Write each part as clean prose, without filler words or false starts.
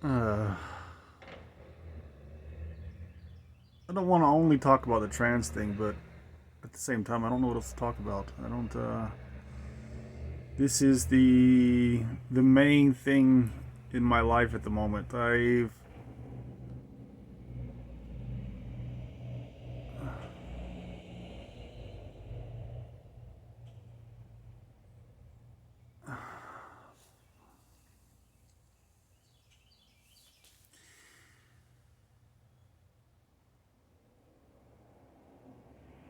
Uh, I don't want to only talk about the trans thing, but at the same time, I don't know what else to talk about. I don't. This is the main thing in my life at the moment. I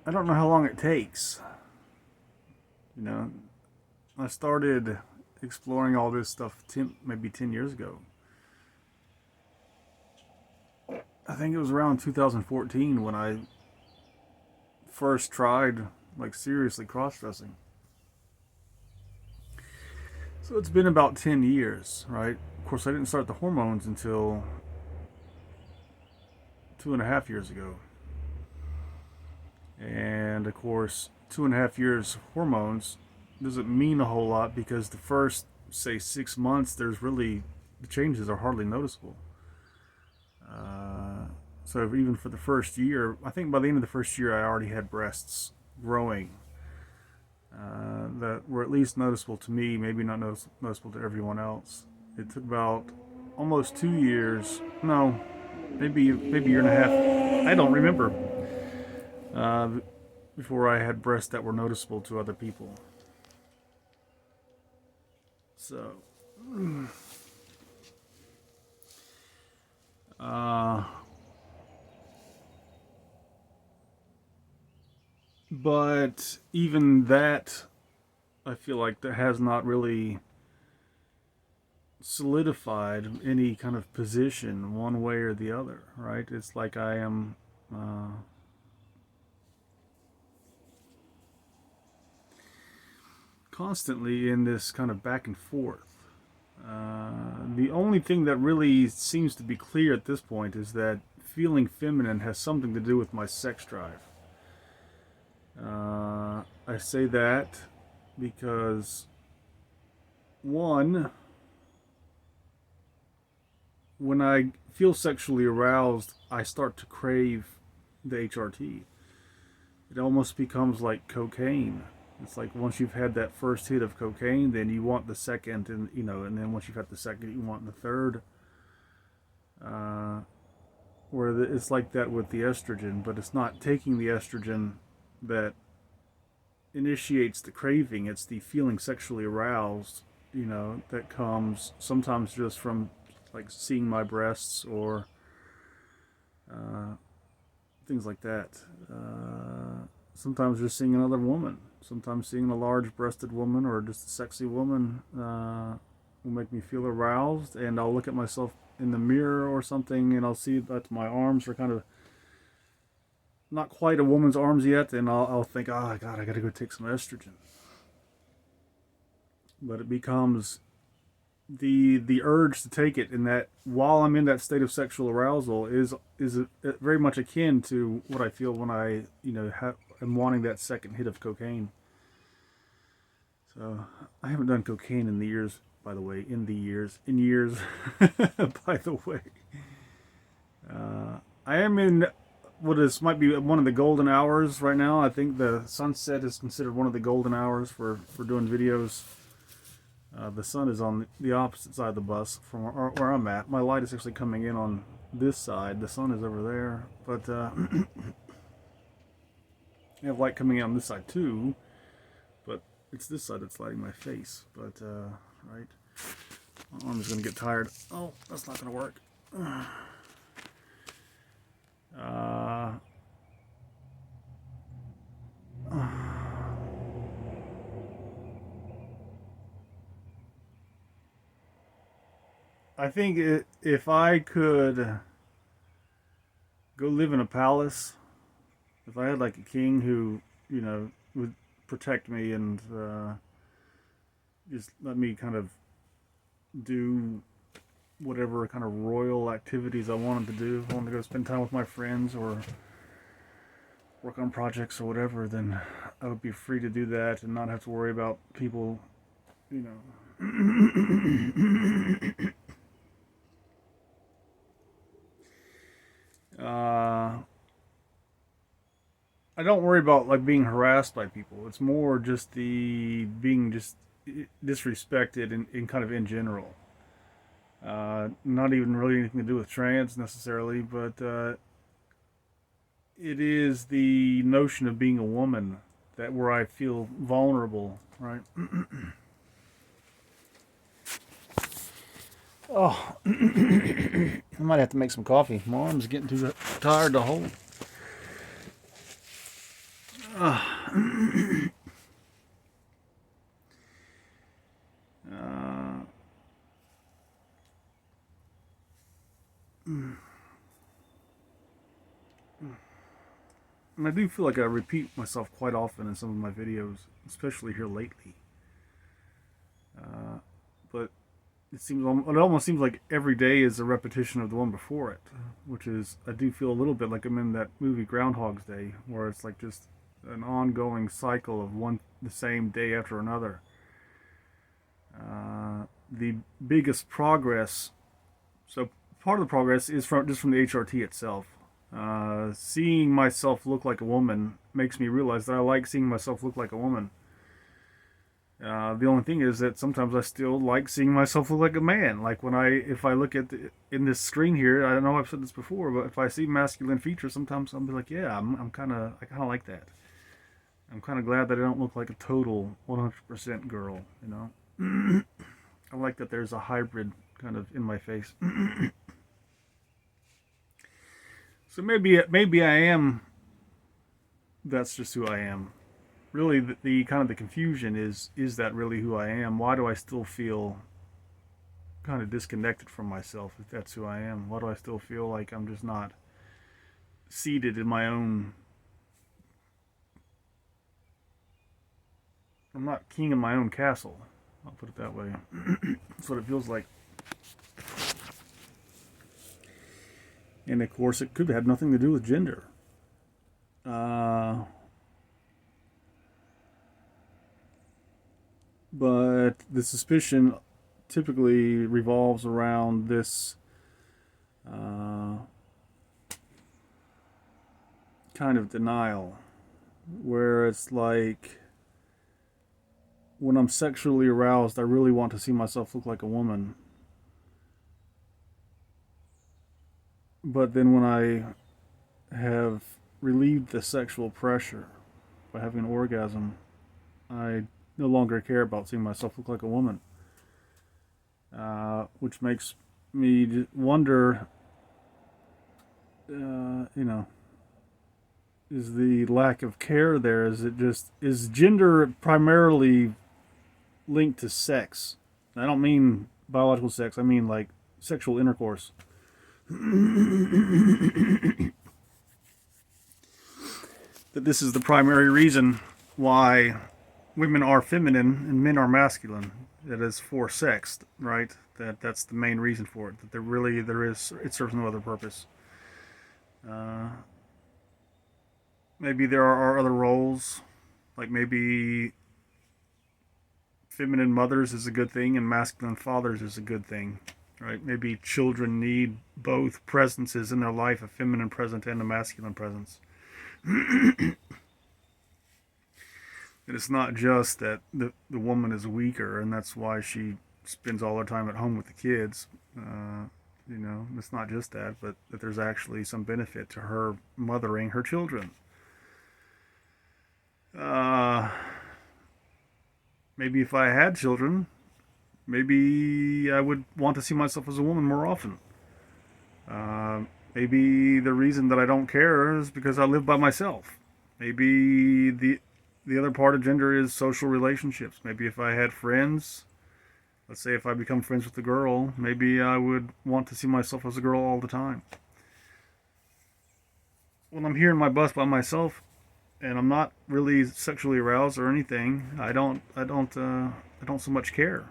don't know how long it takes. You know, I started exploring all this stuff maybe 10 years ago. I think it was around 2014 when I first tried like seriously cross dressing. So it's been about 10 years, right? Of course, I didn't start the hormones until 2.5 years ago. And of course, 2.5 years of hormones doesn't mean a whole lot because the first, say, 6 months, the changes are hardly noticeable. Uh, so even for the first year, I think by the end of the first year, I already had breasts growing that were at least noticeable to me, maybe not noticeable to everyone else. It took about almost 2 years, no, maybe a year and a half. I don't remember. Uh, Before I had breasts that were noticeable to other people. So, uh, but even that, I feel like that has not really solidified any kind of position one way or the other, right? It's like I am constantly in this kind of back and forth. The only thing that really seems to be clear at this point is that feeling feminine has something to do with my sex drive. I say that because, one, when I feel sexually aroused, I start to crave the HRT. It almost becomes like cocaine. It's like once you've had that first hit of cocaine, then you want the second, and then once you've had the second, you want the third. Uh, it's like that with the estrogen, but it's not taking the estrogen that initiates the craving. It's the feeling sexually aroused, that comes sometimes just from like seeing my breasts or uh, things like that. Sometimes just seeing another woman. Sometimes seeing a large-breasted woman or just a sexy woman will make me feel aroused, and I'll look at myself in the mirror or something, and I'll see that my arms are kind of not quite a woman's arms yet, and I'll think, oh God, I gotta go take some estrogen. But it becomes the urge to take it, and that while I'm in that state of sexual arousal is very much akin to what I feel when I am wanting that second hit of cocaine. So I haven't done cocaine in the years, by the way, in years, by the way. I am in what is might be one of the golden hours right now. I think the sunset is considered one of the golden hours for doing videos. The sun is on the opposite side of the bus from where I'm at. My light is actually coming in on this side. The sun is over there, but I have light coming in on this side too. But it's this side that's lighting my face. But right, my arm is gonna get tired. Oh, that's not gonna work. Uh, I think if I could go live in a palace, if I had like a king who, would protect me and just let me kind of do whatever kind of royal activities I wanted to do. If I wanted to go spend time with my friends or work on projects or whatever, then I would be free to do that and not have to worry about people, you know, Uh, I don't worry about like being harassed by people. It's more just the being just disrespected in kind of in general. Not even really anything to do with trans necessarily, but it is the notion of being a woman that where I feel vulnerable, right? Oh, I might have to make some coffee. My arm's getting too tired to hold. Uh, and I do feel like I repeat myself quite often in some of my videos, especially here lately. But it almost seems like every day is a repetition of the one before it, which is I do feel a little bit like I'm in that movie Groundhog's Day, where it's like just an ongoing cycle of the same day after another. The biggest progress, so part of the progress is from the HRT itself. Seeing myself look like a woman makes me realize that I like seeing myself look like a woman. The only thing is that sometimes I still like seeing myself look like a man. Like if I look in this screen here, I know I've said this before, but if I see masculine features, sometimes I'll be like, yeah, I kind of like that. I'm kind of glad that I don't look like a total 100% girl. You know, I like that there's a hybrid kind of in my face. So maybe I am. That's just who I am. Really, the kind of the confusion is that really who I am? Why do I still feel kind of disconnected from myself if that's who I am? Why do I still feel like I'm just not seated in my own? I'm not king in my own castle. I'll put it that way. That's what it feels like. And of course, it could have nothing to do with gender. But the suspicion typically revolves around this kind of denial, where it's like when I'm sexually aroused, I really want to see myself look like a woman. But then when I have relieved the sexual pressure by having an orgasm, I no longer care about seeing myself look like a woman. Which makes me wonder, you know, is the lack of care there? Is gender primarily linked to sex? I don't mean biological sex, I mean like sexual intercourse. That this is the primary reason why women are feminine and men are masculine. That is for sex, right? That's the main reason for it. That it serves no other purpose. Uh, Maybe there are other roles, like maybe feminine mothers is a good thing and masculine fathers is a good thing, right? Maybe children need both presences in their life, a feminine presence and a masculine presence. And it's not just that the woman is weaker and that's why she spends all her time at home with the kids. It's not just that, but that there's actually some benefit to her mothering her children. Uh, Maybe if I had children, maybe I would want to see myself as a woman more often. Uh, Maybe the reason that I don't care is because I live by myself. Maybe the other part of gender is social relationships. Maybe if I had friends, let's say if I become friends with a girl, maybe I would want to see myself as a girl all the time. When I'm here in my bus by myself and I'm not really sexually aroused or anything, I don't so much care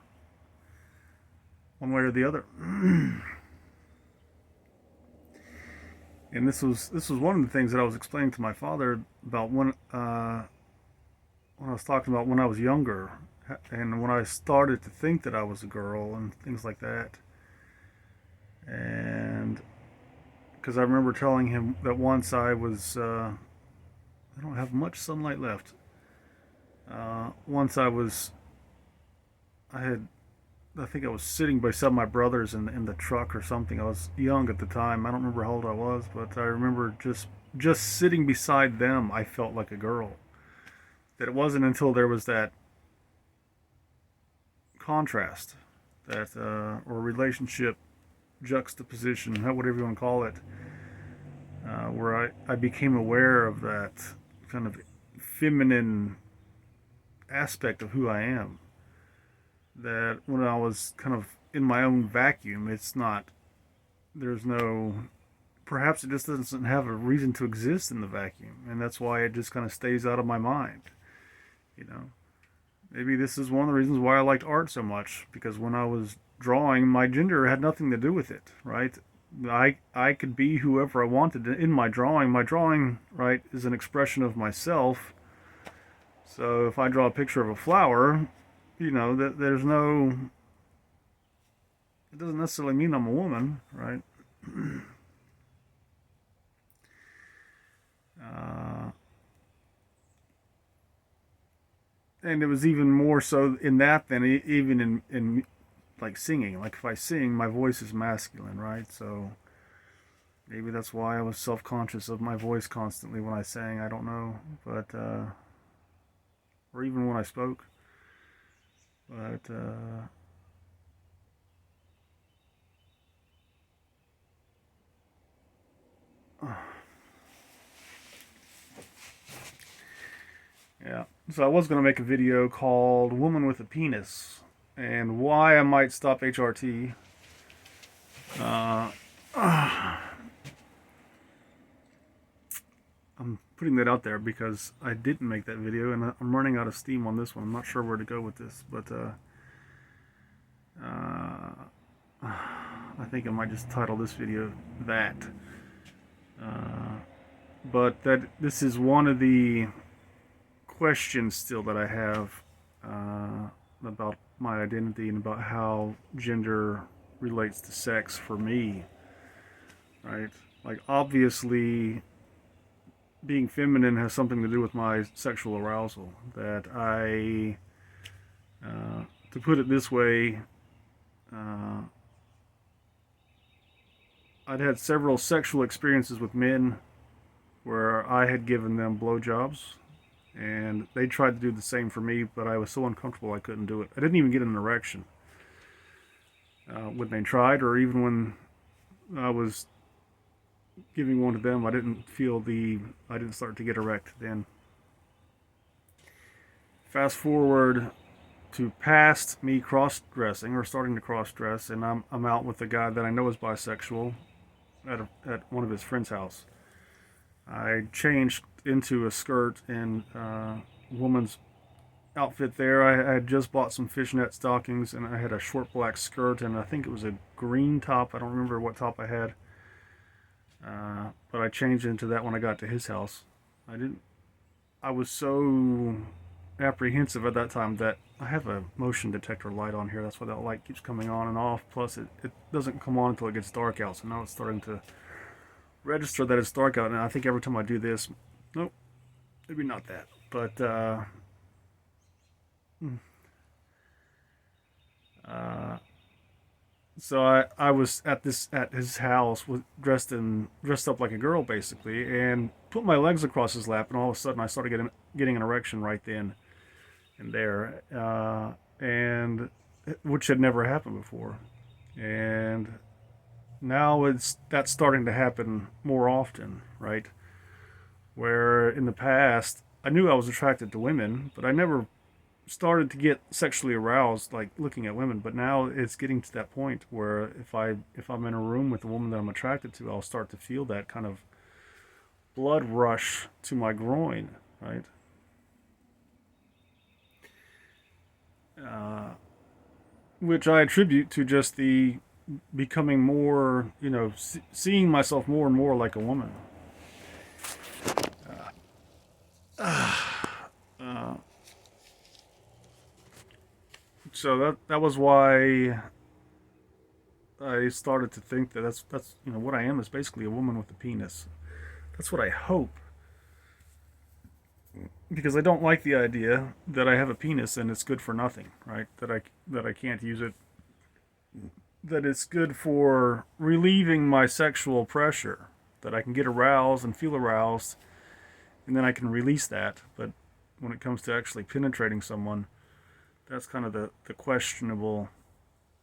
one way or the other. And this was one of the things that I was explaining to my father about when I was talking about when I was younger and when I started to think that I was a girl and things like that. And because I remember telling him that once I was, I don't have much sunlight left. Once I had, I think I was sitting by some of my brothers in the truck or something. I was young at the time. I don't remember how old I was, but I remember just sitting beside them, I felt like a girl. That it wasn't until there was that contrast, that or relationship juxtaposition, whatever you want to call it, where I became aware of that kind of feminine aspect of who I am. That when I was kind of in my own vacuum, it's not, there's no, perhaps it just doesn't have a reason to exist in the vacuum. And that's why it just kind of stays out of my mind. You know, maybe this is one of the reasons why I liked art so much, because when I was drawing, my gender had nothing to do with it, right? I could be whoever I wanted in my drawing. My drawing, right, is an expression of myself. So if I draw a picture of a flower, you know, that there's no, it doesn't necessarily mean I'm a woman, right? uh, and it was even more so in that than even in like singing. Like if I sing, my voice is masculine, right? So maybe that's why I was self-conscious of my voice constantly when I sang. I don't know, but or even when I spoke. But yeah. So I was gonna make a video called "Woman with a Penis" and why I might stop HRT. Uh, I'm putting that out there because I didn't make that video and I'm running out of steam on this one. I'm not sure where to go with this, but I think I might just title this video that. Uh, but that this is one of the questions still that I have about my identity and about how gender relates to sex for me, right? Like obviously being feminine has something to do with my sexual arousal. That to put it this way, uh, I'd had several sexual experiences with men where I had given them blowjobs, and they tried to do the same for me, but I was so uncomfortable I couldn't do it. I didn't even get an erection when they tried, or even when I was giving one to them. I didn't start to get erect then. Fast forward to past me cross-dressing or starting to cross-dress, and I'm out with a guy that I know is bisexual at one of his friend's house. I changed into a skirt and woman's outfit there. I had just bought some fishnet stockings and I had a short black skirt and I think it was a green top. I don't remember what top I had. But I changed into that when I got to his house. I was so apprehensive at that time that I have a motion detector light on here. That's why that light keeps coming on and off. Plus it doesn't come on until it gets dark out. So now it's starting to register that it's dark out. And I think every time I do this, nope, maybe not that. But so I was at his house with dressed up like a girl basically, and put my legs across his lap, and all of a sudden I started getting an erection right then and there, and which had never happened before, and now that's starting to happen more often, right? Where in the past I knew I was attracted to women, but I never started to get sexually aroused like looking at women. But now it's getting to that point where if I'm in a room with a woman that I'm attracted to, I'll start to feel that kind of blood rush to my groin, right? uh, which I attribute to just the becoming more, seeing myself more and more like a woman. So that was why I started to think that that's what I am is basically a woman with a penis. That's what I hope, because I don't like the idea that I have a penis and it's good for nothing, right? That I can't use it. That it's good for relieving my sexual pressure. That I can get aroused and feel aroused, and then I can release that. But when it comes to actually penetrating someone, that's kind of the questionable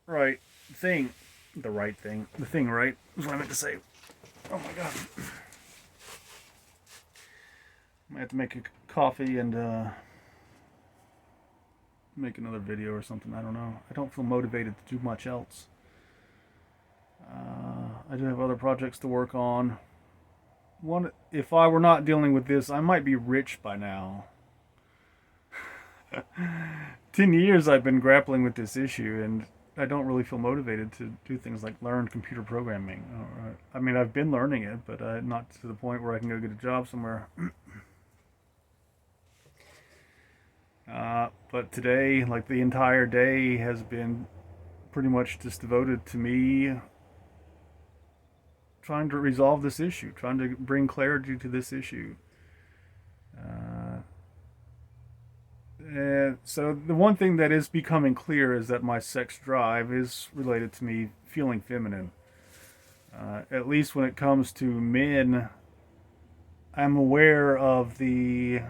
right thing. The right thing. The thing, right? Is what I meant to say. Oh my god. I might have to make a coffee and make another video or something. I don't know. I don't feel motivated to do much else. I do have other projects to work on. One, if I were not dealing with this, I might be rich by now. 10 years I've been grappling with this issue, and I don't really feel motivated to do things like learn computer programming. I mean, I've been learning it, but not to the point where I can go get a job somewhere. But today, like the entire day, has been pretty much just devoted to me trying to resolve this issue, trying to bring clarity to this issue. And so the one thing that is becoming clear is that my sex drive is related to me feeling feminine. At least when it comes to men, I'm aware of this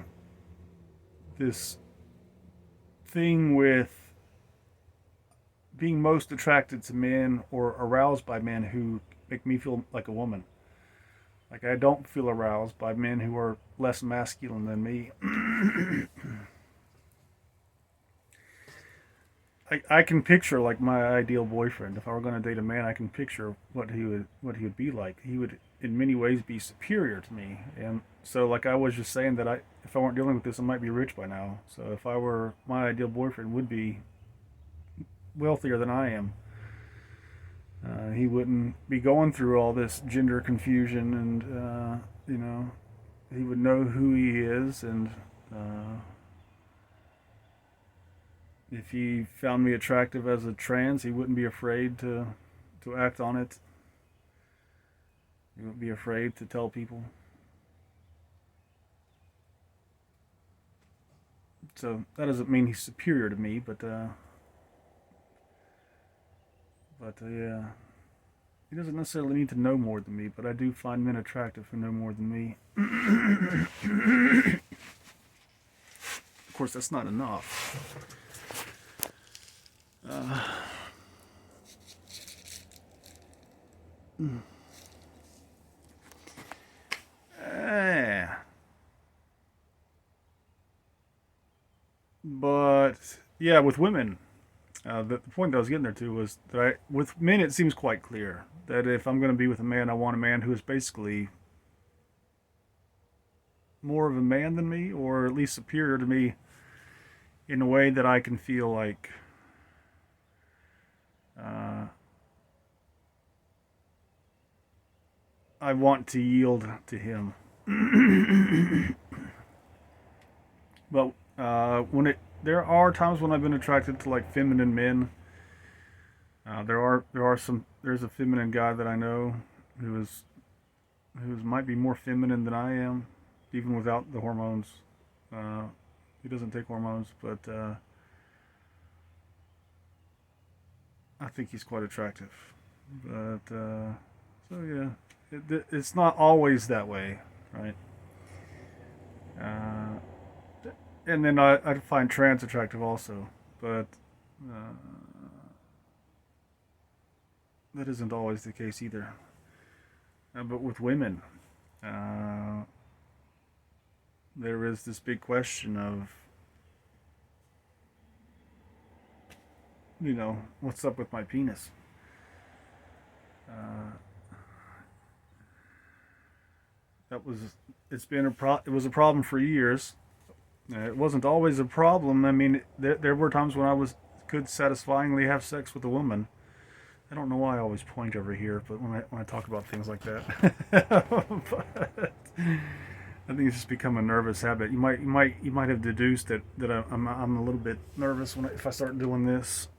thing with being most attracted to men or aroused by men who make me feel like a woman. Like I don't feel aroused by men who are less masculine than me. I can picture like my ideal boyfriend. If I were going to date a man, I can picture what he would be like. He would in many ways be superior to me. And so like I was just saying that if I weren't dealing with this, I might be rich by now. So if I were, my ideal boyfriend would be wealthier than I am. He wouldn't be going through all this gender confusion, and he would know who he is, and if he found me attractive as a trans, he wouldn't be afraid to act on it. He wouldn't be afraid to tell people. So that doesn't mean he's superior to me, but yeah, he doesn't necessarily need to know more than me, but I do find men attractive who know more than me. Of course, that's not enough. But yeah, with women, the point that I was getting there to was that with men, it seems quite clear that if I'm going to be with a man, I want a man who is basically more of a man than me, or at least superior to me in a way that I can feel like I want to yield to him. But there are times when I've been attracted to like feminine men. There's a feminine guy that I know who might be more feminine than I am, even without the hormones. He doesn't take hormones, but I think he's quite attractive. But so yeah, it's not always that way, right? And then I find trans attractive also, but that isn't always the case either. But with women, there is this big question of, what's up with my penis? It was a problem for years. It wasn't always a problem. I mean, there were times when I could satisfyingly have sex with a woman. I don't know why I always point over here, but when I talk about things like that, but I think it's just become a nervous habit. You might have deduced that I'm a little bit nervous if I start doing this.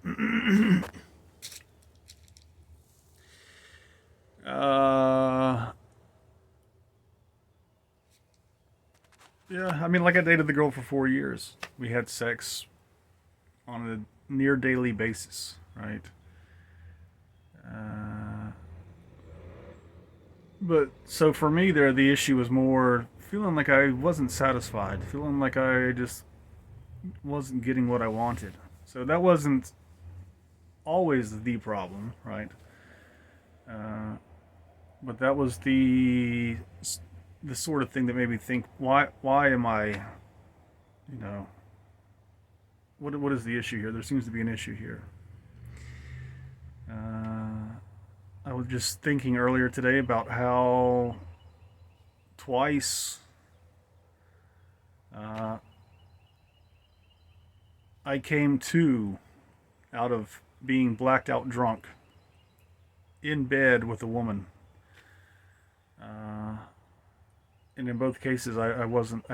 Uh, yeah, I mean, like I dated the girl for 4 years. We had sex on a near daily basis, right? Uh, but so for me, there the issue was more feeling like I wasn't satisfied, feeling like I just wasn't getting what I wanted. So that wasn't always the problem, right? Uh, but that was the sort of thing that made me think, why am I, you know, what is the issue here? There seems to be an issue here. I was just thinking earlier today about how twice uh, I came to out of being blacked out drunk in bed with a woman. Uh, and in both cases, I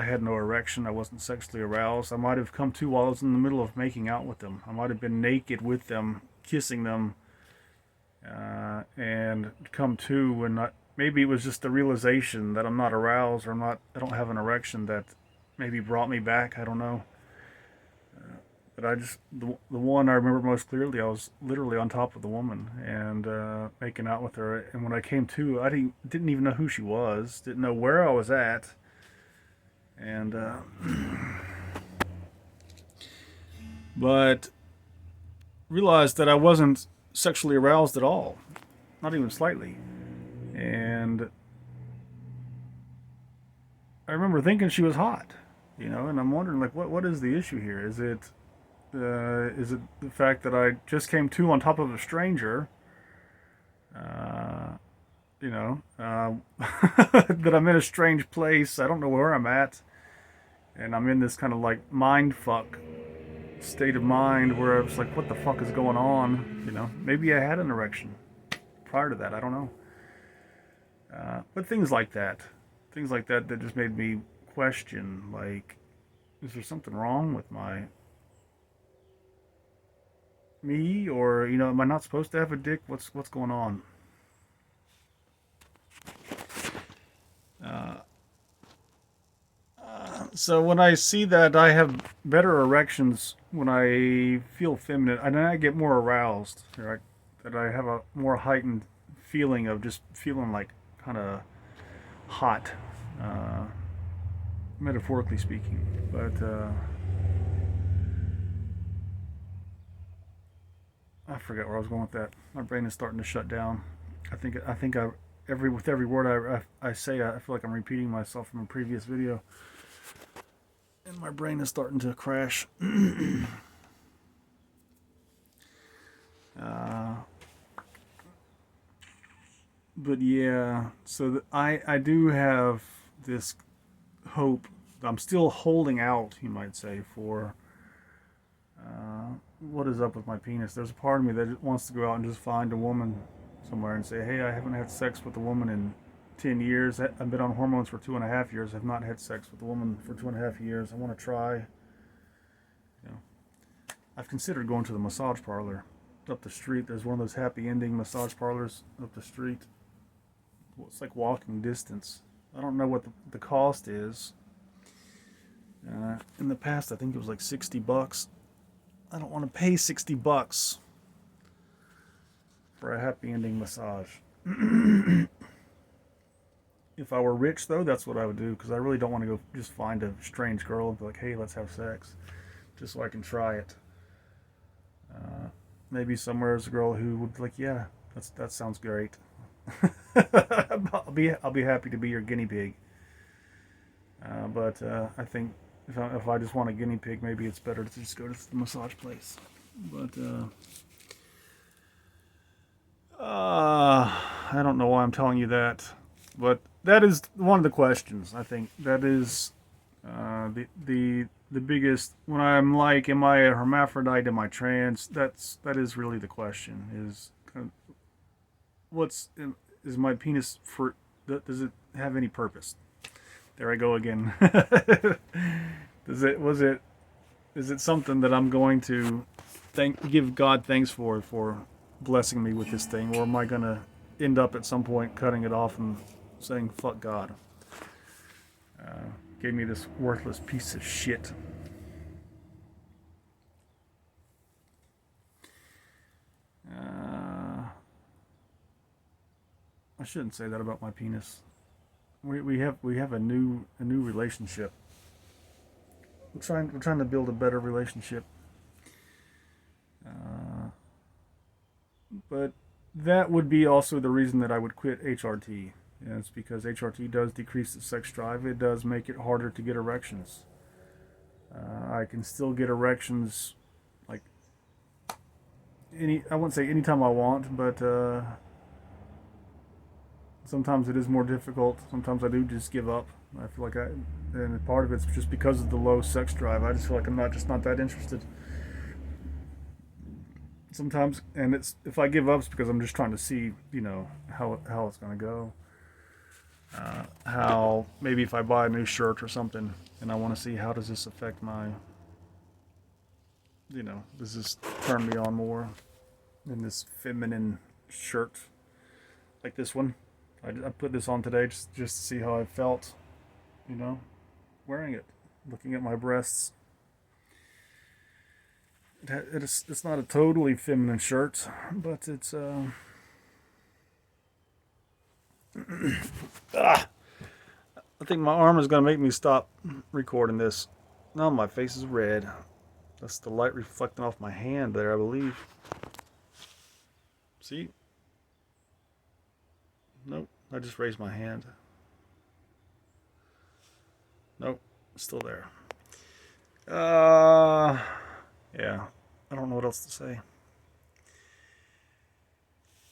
had no erection. I wasn't sexually aroused. I might have come to while I was in the middle of making out with them. I might have been naked with them, kissing them, and come to when maybe it was just the realization that I'm not aroused or I don't have an erection that maybe brought me back. I don't know. But I just the one I remember most clearly, I was literally on top of the woman and making out with her. And when I came to, I didn't even know who she was, didn't know where I was at, and but realized that I wasn't sexually aroused at all, not even slightly. And I remember thinking she was hot, and I'm wondering like what is the issue here? Is it the fact that I just came to on top of a stranger? Uh, that I'm in a strange place. I don't know where I'm at, and I'm in this kind of like mind fuck state of mind where I was like, what the fuck is going on? Maybe I had an erection prior to that. I don't know. But things like that just made me question, like, is there something wrong with me, or am I not supposed to have a dick? What's going on? Uh, so when I see that I have better erections when I feel feminine, and then I get more aroused, right? That I have a more heightened feeling of just feeling like kind of hot, uh, metaphorically speaking. But I forget where I was going with that. My brain is starting to shut down. I think with every word I say, I feel like I'm repeating myself from a previous video, and my brain is starting to crash. uh, but yeah, so I do have this hope. I'm still holding out, you might say, for what is up with my penis. There's a part of me that wants to go out and just find a woman somewhere and say, hey, I haven't had sex with a woman in 10 years. I've been on hormones for 2.5 years. I've not had sex with a woman for 2.5 years. I want to try. I've considered going to the massage parlor up the street. There's one of those happy ending massage parlors up the street. Well, it's like walking distance. I don't know what the cost is. In the past, I think it was like $60. I don't want to pay $60 for a happy ending massage. If I were rich, though, that's what I would do, because I really don't want to go just find a strange girl and be like, hey, let's have sex, just so I can try it. Maybe somewhere there's a girl who would be like, yeah, that sounds great. I'll be happy to be your guinea pig. But I think if I just want a guinea pig, maybe it's better to just go to the massage place. But I don't know why I'm telling you that, but that is one of the questions. I think that is the biggest. When I'm like, am I a hermaphrodite? Am I trans? That is really the question. Is is my penis for? Does it have any purpose? There I go again. Is it something that I'm going to give God thanks for blessing me with this thing, or am I gonna end up at some point cutting it off and saying fuck God. Gave me this worthless piece of shit. I shouldn't say that about my penis. We have a new relationship. We're trying to build a better relationship. But that would be also the reason that I would quit HRT. And it's because HRT does decrease the sex drive. It does make it harder to get erections. I can still get erections like I wouldn't say anytime I want, but sometimes it is more difficult. Sometimes I do just give up. I feel like and part of it's just because of the low sex drive. I just feel like I'm not that interested. Sometimes, and it's if I give up, it's because I'm just trying to see, how it's gonna go. How maybe if I buy a new shirt or something, and I want to see how does this affect my, does this turn me on more in this feminine shirt like this one. I put this on today just to see how I felt, wearing it, looking at my breasts. It's not a totally feminine shirt, but it's I think my arm is gonna make me stop recording this. Now my face is red. That's the light reflecting off my hand there, I believe. See? Nope, I just raised my hand. Nope, it's still there. Yeah, I don't know what else to say.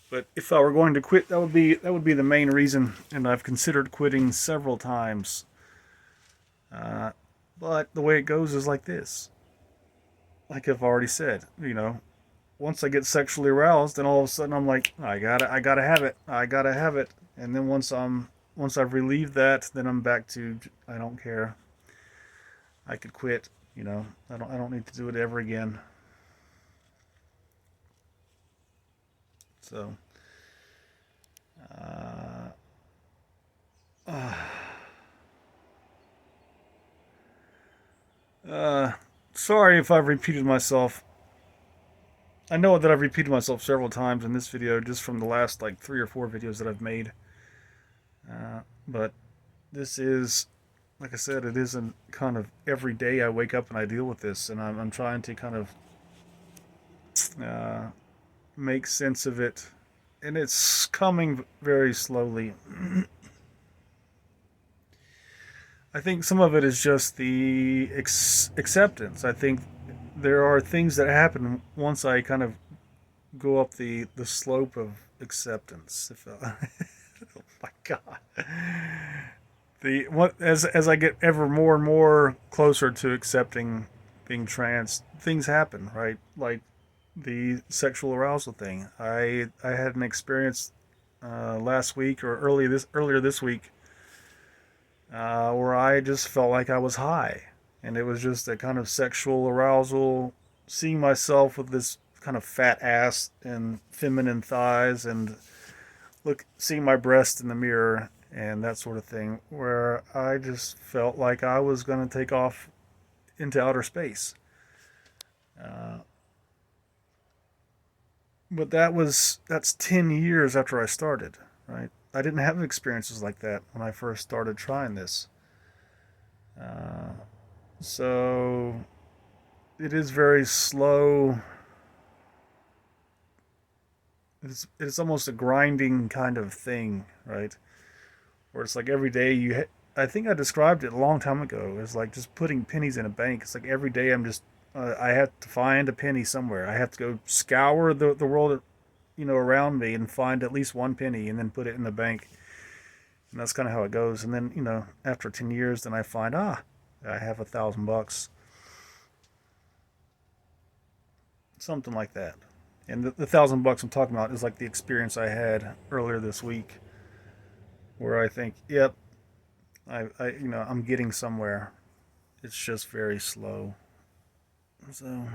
But if I were going to quit, that would be the main reason, and I've considered quitting several times. But the way it goes is like this. Like I've already said, once I get sexually aroused, then all of a sudden I'm like, I gotta have it, and then once I've relieved that, then I'm back to I don't care. I could quit, I don't need to do it ever again. So, sorry if I've repeated myself. I know that I've repeated myself several times in this video, just from the last 3 or 4 videos that I've made. But this is, like I said, it isn't kind of every day I wake up and I deal with this, and I'm trying to kind of make sense of it, and it's coming very slowly. I think some of it is just the acceptance. I think there are things that happen once I kind of go up the slope of acceptance. Oh my God. As I get ever more and more closer to accepting being trans, things happen, right? Like the sexual arousal thing. I had an experience last week or earlier this week where I just felt like I was high, and it was just a kind of sexual arousal, seeing myself with this kind of fat ass and feminine thighs, and seeing my breast in the mirror and that sort of thing, where I just felt like I was going to take off into outer space. But that's 10 years after I started, right? I didn't have experiences like that when I first started trying this. So it is very slow. It's almost a grinding kind of thing, right? Where it's like every day I think I described it a long time ago. It's like just putting pennies in a bank. It's like every day I have to find a penny somewhere. I have to go scour the world, around me and find at least one penny and then put it in the bank. And that's kind of how it goes. And then, after 10 years, then I find, I have $1,000. Something like that. And the $1,000 I'm talking about is like the experience I had earlier this week, where I think, yep, I'm getting somewhere. It's just very slow. So